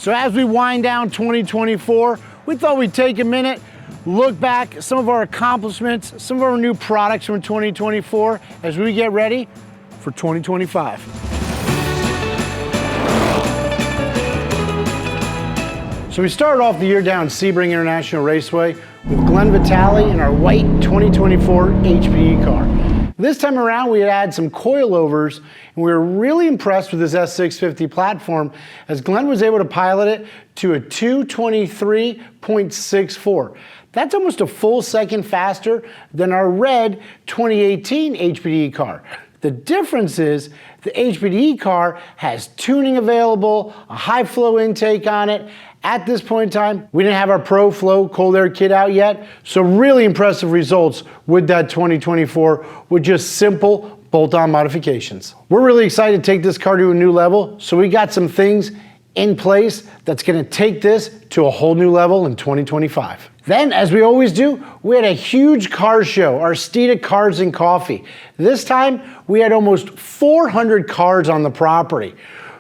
So as we wind down 2024, we thought we'd take a minute, look back at some of our accomplishments, some of our new products from 2024 as we get ready for 2025. So we started off the year down Sebring International Raceway with Glenn Vitale in our white 2024 HPE car. This time around, we had some coilovers, and we were really impressed with this S650 platform as Glenn was able to pilot it to a 223.64. That's almost a full second faster than our red 2018 HPE car. The difference is the HPE car has tuning available, a high flow intake on it. At this point in time, we didn't have our Pro Flow cold air kit out yet, so really impressive results with that 2024 with just simple bolt-on modifications. We're really excited to take this car to a new level, so we got some things in place that's gonna take this to a whole new level in 2025. Then, as we always do, we had a huge car show, our Steeda Cars and Coffee. This time, we had almost 400 cars on the property.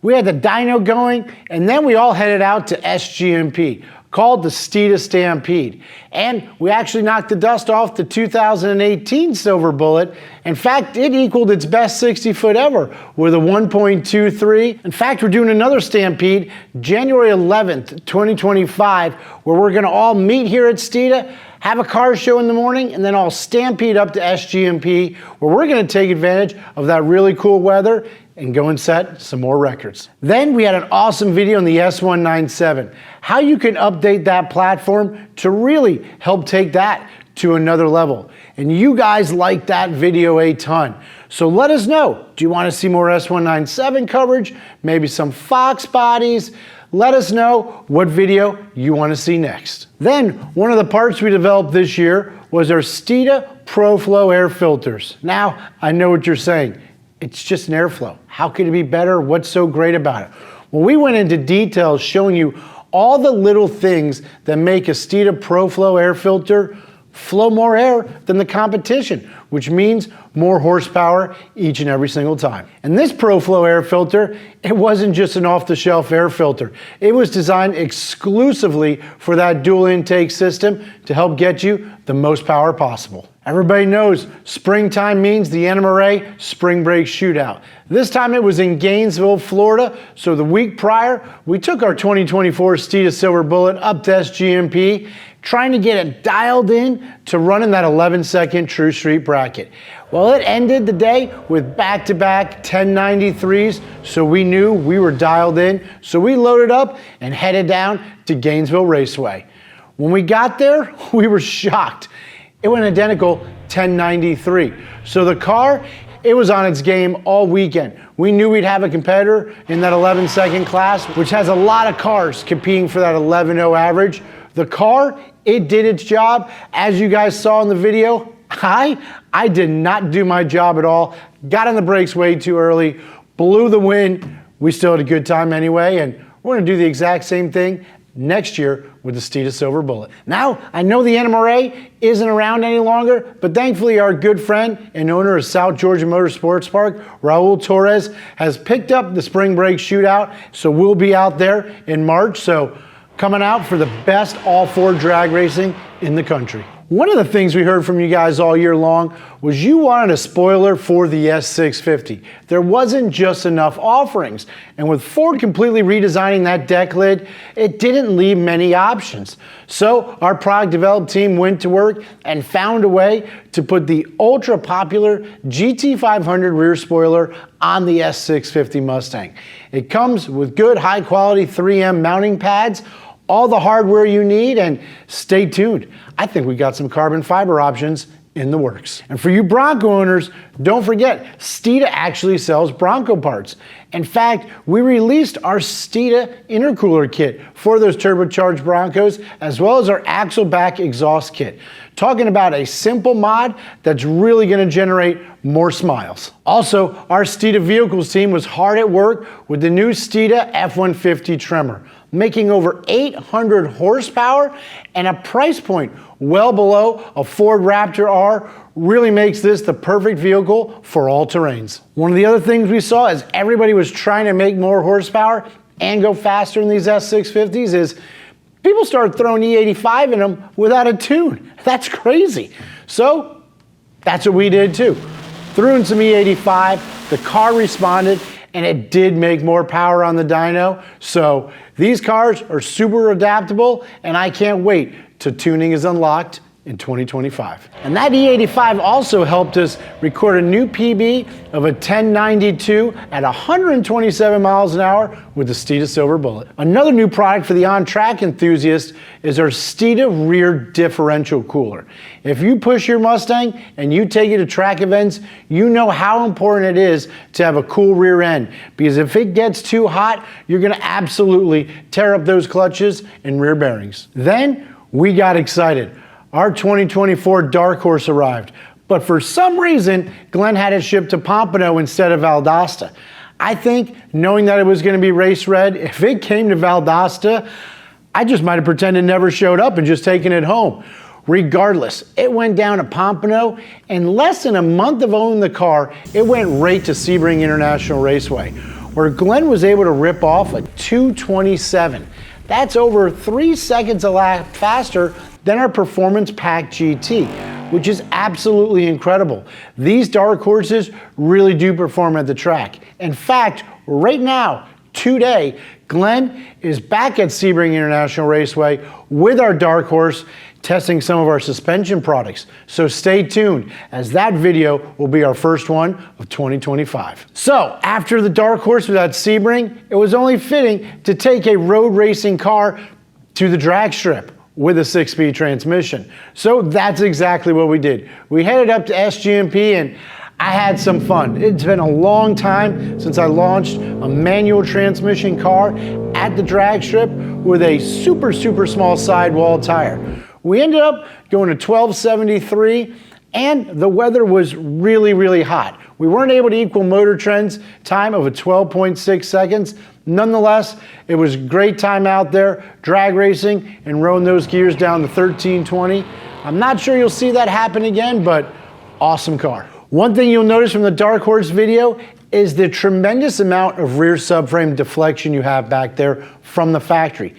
We had the dyno going, and then we all headed out to SGMP, called the Steeda Stampede. And we actually knocked the dust off the 2018 Silver Bullet. In fact, it equaled its best 60-foot ever with a 1.23. In fact, we're doing another Stampede, January 11th, 2025, where we're gonna all meet here at Steeda, have a car show in the morning, and then all stampede up to SGMP, where we're gonna take advantage of that really cool weather and go and set some more records. Then we had an awesome video on the S197, how you can update that platform to really help take that to another level. And you guys liked that video a ton. So let us know, do you wanna see more S197 coverage? Maybe some Fox bodies? Let us know what video you wanna see next. Then, one of the parts we developed this year was our Steeda Pro Flow air filters. Now, I know what you're saying. It's just an airflow. How could it be better? What's so great about it? Well, we went into details showing you all the little things that make a Steeda Pro Flow air filter flow more air than the competition, which means more horsepower each and every single time. And this Pro Flow air filter, it wasn't just an off-the-shelf air filter. It was designed exclusively for that dual intake system to help get you the most power possible. Everybody knows springtime means the NMRA Spring Break Shootout. This time it was in Gainesville, Florida, so the week prior, we took our 2024 Steeda Silver Bullet up to SGMP, trying to get it dialed in to run in that 11-second True Street bracket. Well, it ended the day with back-to-back 1093s, so we knew we were dialed in, so we loaded up and headed down to Gainesville Raceway. When we got there, we were shocked. It went identical 1093. So the car, it was on its game all weekend. We knew we'd have a competitor in that 11-second class, which has a lot of cars competing for that 11.0 average. The car, it did its job. As you guys saw in the video, I did not do my job at all. Got on the brakes way too early, blew the wind. We still had a good time anyway, and we're gonna do the exact same thing next year with the Steeda Silver Bullet. Now, I know the NMRA isn't around any longer, but thankfully our good friend and owner of South Georgia Motorsports Park, Raul Torres, has picked up the Spring Break Shootout, so we'll be out there in March, so coming out for the best all-four drag racing in the country. One of the things we heard from you guys all year long was you wanted a spoiler for the S650. There wasn't just enough offerings, and with Ford completely redesigning that deck lid, it didn't leave many options. So our product development team went to work and found a way to put the ultra popular GT500 rear spoiler on the S650 Mustang. It comes with good high quality 3M mounting pads, all the hardware you need, and stay tuned. I think we got some carbon fiber options in the works. And for you Bronco owners, don't forget, Steeda actually sells Bronco parts. In fact, we released our Steeda intercooler kit for those turbocharged Broncos, as well as our axle back exhaust kit. Talking about a simple mod that's really gonna generate more smiles. Also, our Steeda Vehicles team was hard at work with the new Steeda F-150 Tremor, making over 800 horsepower and a price point well below a Ford Raptor R. Really makes this the perfect vehicle for all terrains. One of the other things we saw as everybody was trying to make more horsepower, and go faster in these S650s is people started throwing E85 in them without a tune. That's crazy. So that's what we did too. Threw in some E85, the car responded, and it did make more power on the dyno. So these cars are super adaptable, and I can't wait till tuning is unlocked in 2025. And that E85 also helped us record a new PB of a 1092 at 127 miles an hour with the Steeda Silver Bullet. Another new product for the on-track enthusiast is our Steeda rear differential cooler. If you push your Mustang and you take it to track events, you know how important it is to have a cool rear end, because if it gets too hot, you're gonna absolutely tear up those clutches and rear bearings. Then we got excited. Our 2024 Dark Horse arrived, but for some reason, Glenn had it shipped to Pompano instead of Valdosta. I think, knowing that it was gonna be race red, if it came to Valdosta, I just might have pretended it never showed up and just taken it home. Regardless, it went down to Pompano. In less than a month of owning the car, it went right to Sebring International Raceway, where Glenn was able to rip off a 227. That's over 3 seconds a lap faster than our Performance Pack GT, which is absolutely incredible. These Dark Horses really do perform at the track. In fact, right now, today, Glenn is back at Sebring International Raceway with our Dark Horse, testing some of our suspension products. So stay tuned, as that video will be our first one of 2025. So after the Dark Horse was at Sebring, it was only fitting to take a road racing car to the drag strip with a 6-speed transmission. So that's exactly what we did. We headed up to SGMP and I had some fun. It's been a long time since I launched a manual transmission car at the drag strip with a super small sidewall tire. We ended up going to 1273, and the weather was really hot. We weren't able to equal Motor Trend's time of a 12.6 seconds. Nonetheless, it was a great time out there drag racing and rowing those gears down to 1320. I'm not sure you'll see that happen again, but awesome car. One thing you'll notice from the Dark Horse video is the tremendous amount of rear subframe deflection you have back there from the factory,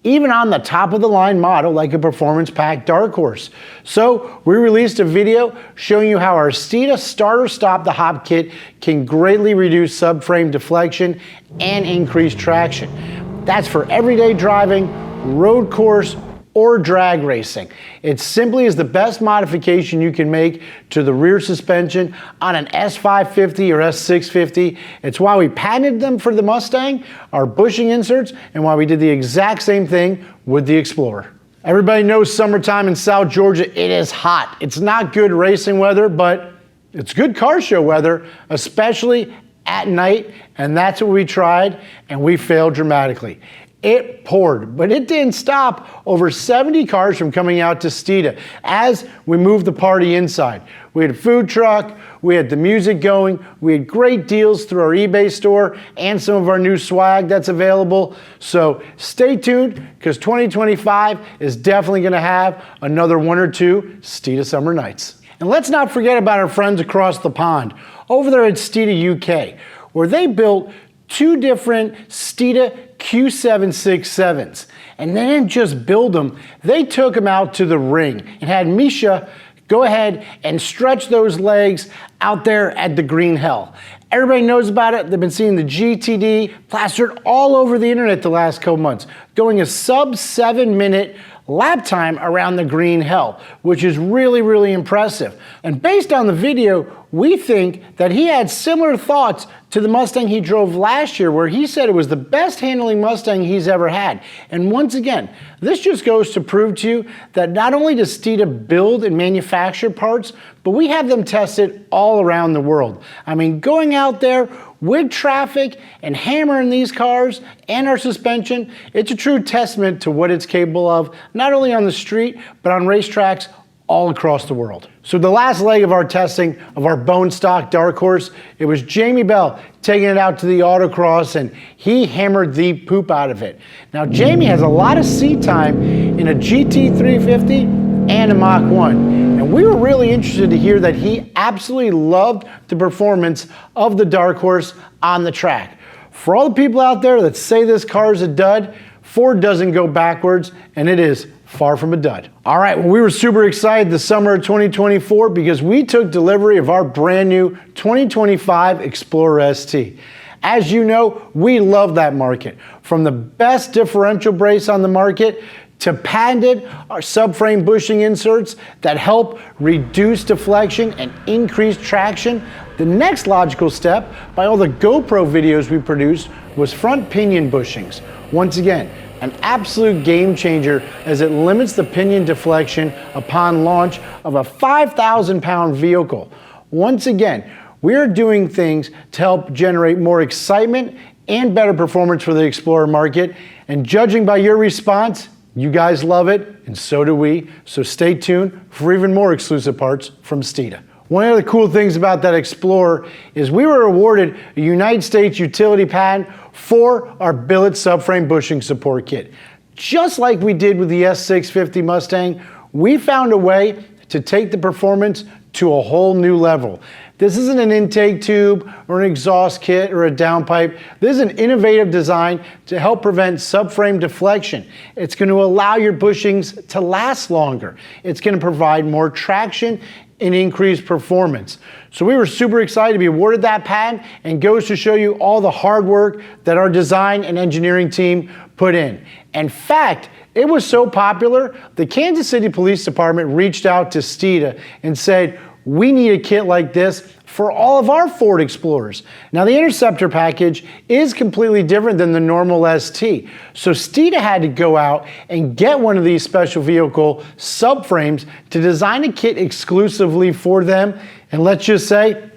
even on the top of the line model like a Performance Pack Dark Horse. So we released a video showing you how our Steeda Starter Stop the Hop kit can greatly reduce subframe deflection and increase traction. That's for everyday driving, road course, or drag racing. It simply is the best modification you can make to the rear suspension on an S550 or S650. It's why we patented them for the Mustang, our bushing inserts, and why we did the exact same thing with the Explorer. Everybody knows summertime in South Georgia, it is hot. It's not good racing weather, but it's good car show weather, especially at night, and that's what we tried, and we failed dramatically. It poured, but it didn't stop over 70 cars from coming out to Steeda as we moved the party inside. We had a food truck, we had the music going, we had great deals through our eBay store and some of our new swag that's available. So stay tuned, because 2025 is definitely gonna have another 1 or 2 Steeda summer nights. And let's not forget about our friends across the pond over there at Steeda UK, where they built 2 different Steeda Q767s. And they didn't just build them, they took them out to the ring and had Misha go ahead and stretch those legs out there at the green hell. Everybody knows about it. They've been seeing the GTD plastered all over the internet the last couple months, going a sub 7-minute lap time around the green hell, which is really impressive. And based on the video, we think that he had similar thoughts to the Mustang he drove last year, where he said it was the best handling Mustang he's ever had. And once again, this just goes to prove to you that not only does Steeda build and manufacture parts, but we have them tested all around the world. I mean, going out there with traffic and hammering these cars and our suspension, it's a true testament to what it's capable of, not only on the street, but on racetracks all across the world. So the last leg of our testing of our bone stock Dark Horse, it was Jamie Bell taking it out to the autocross, and he hammered the poop out of it. Now Jamie has a lot of seat time in a GT350 and a Mach 1. And we were really interested to hear that he absolutely loved the performance of the Dark Horse on the track. For all the people out there that say this car is a dud, Ford doesn't go backwards, and it is far from a dud. All right, well, we were super excited this summer of 2024 because we took delivery of our brand new 2025 Explorer ST. As you know, we love that market. From the best differential brace on the market to patented subframe bushing inserts that help reduce deflection and increase traction, the next logical step, by all the GoPro videos we produced, was front pinion bushings. Once again, an absolute game changer as it limits the pinion deflection upon launch of a 5,000-pound vehicle. Once again, we are doing things to help generate more excitement and better performance for the Explorer market, and judging by your response, you guys love it, and so do we, so stay tuned for even more exclusive parts from Steeda. One of the cool things about that Explorer is we were awarded a United States utility patent for our billet subframe bushing support kit. Just like we did with the S650 Mustang, we found a way to take the performance to a whole new level. This isn't an intake tube or an exhaust kit or a downpipe. This is an innovative design to help prevent subframe deflection. It's going to allow your bushings to last longer. It's going to provide more traction and increased performance. So we were super excited to be awarded that patent, and goes to show you all the hard work that our design and engineering team put in. In fact, it was so popular, the Kansas City Police Department reached out to Steeda and said, we need a kit like this for all of our Ford Explorers. Now the Interceptor package is completely different than the normal ST. So Steeda had to go out and get one of these special vehicle subframes to design a kit exclusively for them. And let's just say,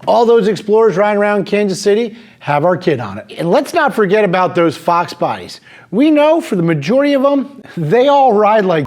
all those Explorers riding around Kansas City have our kit on it. And let's not forget about those Fox bodies. We know for the majority of them, they all ride like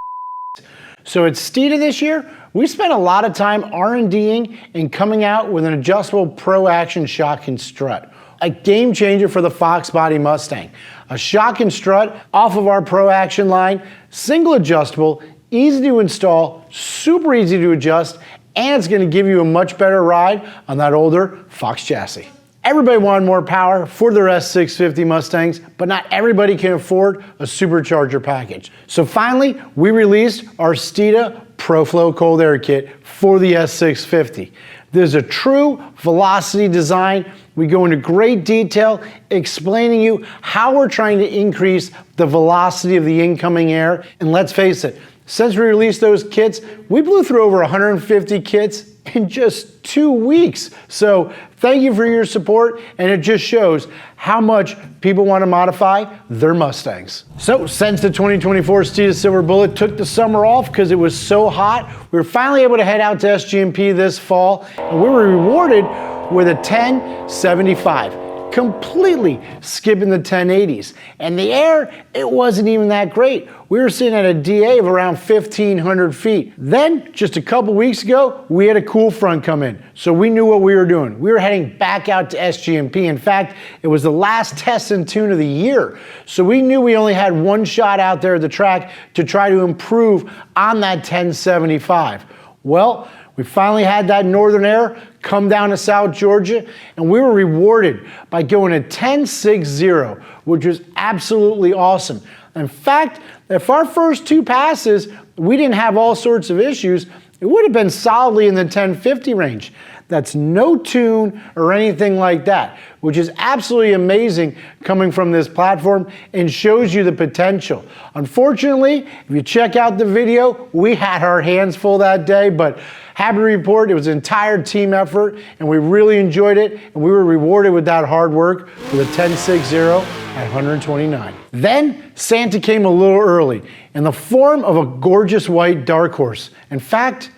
So at Steeda this year, we spent a lot of time R&Ding and coming out with an adjustable Pro Action shock and strut. A game changer for the Fox body Mustang. A shock and strut off of our Pro Action line, single adjustable, easy to install, super easy to adjust, and it's gonna give you a much better ride on that older Fox chassis. Everybody wanted more power for their S650 Mustangs, but not everybody can afford a supercharger package. So finally, we released our Steeda ProFlow Cold Air Kit for the S650. There's a true velocity design. We go into great detail explaining you how we're trying to increase the velocity of the incoming air. And let's face it, since we released those kits, we blew through over 150 kits in just 2 weeks. So thank you for your support, and it just shows how much people want to modify their Mustangs. So since the 2024 Steeda Silver Bullet took the summer off because it was so hot, we were finally able to head out to SGMP this fall, and we were rewarded with a 1075. Completely skipping the 1080s. And the air, it wasn't even that great. We were sitting at a DA of around 1,500 feet. Then, just a couple weeks ago, we had a cool front come in. So we knew what we were doing. We were heading back out to SGMP. In fact, it was the last test and tune of the year. So we knew we only had one shot out there at the track to try to improve on that 1075. Well, we finally had that northern air come down to South Georgia, and we were rewarded by going a 10.60, which was absolutely awesome. In fact, if our first two passes, we didn't have all sorts of issues, it would have been solidly in the 1050 range. That's no tune or anything like that, which is absolutely amazing coming from this platform and shows you the potential. Unfortunately, if you check out the video, we had our hands full that day, but happy to report it was an entire team effort and we really enjoyed it, and we were rewarded with that hard work for the 10.60 at 129. Then Santa came a little early in the form of a gorgeous white Dark Horse. In fact,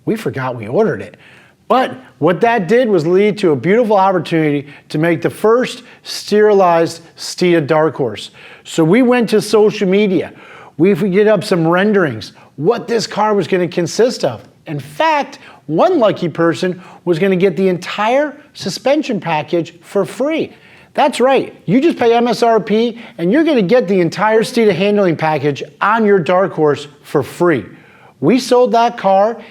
we forgot we ordered it. But what that did was lead to a beautiful opportunity to make the first serialized Steeda Dark Horse. So we went to social media. We did up some renderings, what this car was going to consist of. In fact, one lucky person was going to get the entire suspension package for free. That's right, you just pay MSRP and you're going to get the entire Steeda handling package on your Dark Horse for free. We sold that car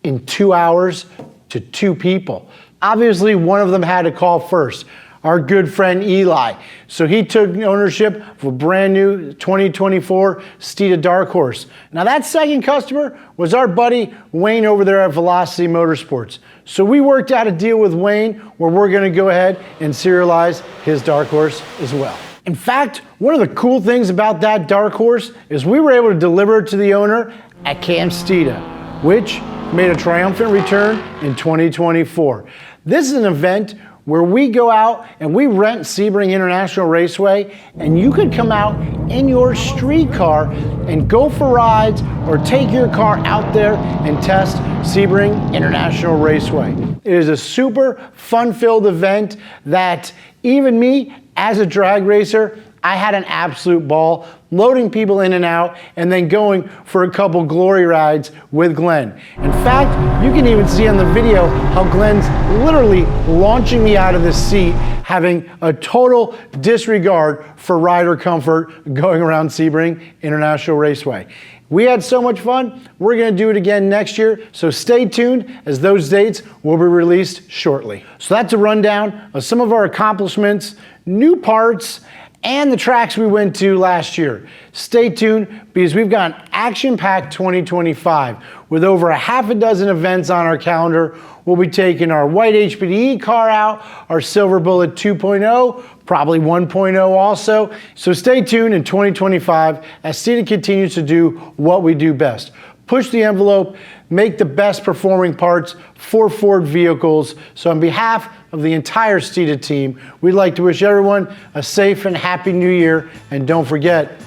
in 2 hours to 2 people. Obviously, one of them had to call first. our good friend Eli. So he took ownership of a brand new 2024 Steeda Dark Horse. Now that second customer was our buddy Wayne over there at Velocity Motorsports. So we worked out a deal with Wayne where we're gonna go ahead and serialize his Dark Horse as well. In fact, one of the cool things about that Dark Horse is we were able to deliver it to the owner at Camp Steeda, which made a triumphant return in 2024. This is an event where we go out and we rent Sebring International Raceway, and you could come out in your street car and go for rides or take your car out there and test Sebring International Raceway. It is a super fun-filled event that even me, as a drag racer, I had an absolute ball loading people in and out and then going for a couple glory rides with Glenn. In fact, you can even see on the video how Glenn's literally launching me out of the seat, having a total disregard for rider comfort going around Sebring International Raceway. We had so much fun. We're gonna do it again next year, so stay tuned as those dates will be released shortly. So that's a rundown of some of our accomplishments, new parts, and the tracks we went to last year. Stay tuned because we've got an action-packed 2025 with over a half a dozen events on our calendar. We'll be taking our white HPDE car out, our Silver Bullet 2.0, probably 1.0 also. So stay tuned in 2025 as Steeda continues to do what we do best. Push the envelope, make the best performing parts for Ford vehicles. So on behalf of the entire Steeda team, we'd like to wish everyone a safe and happy new year. And don't forget,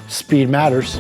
speed matters.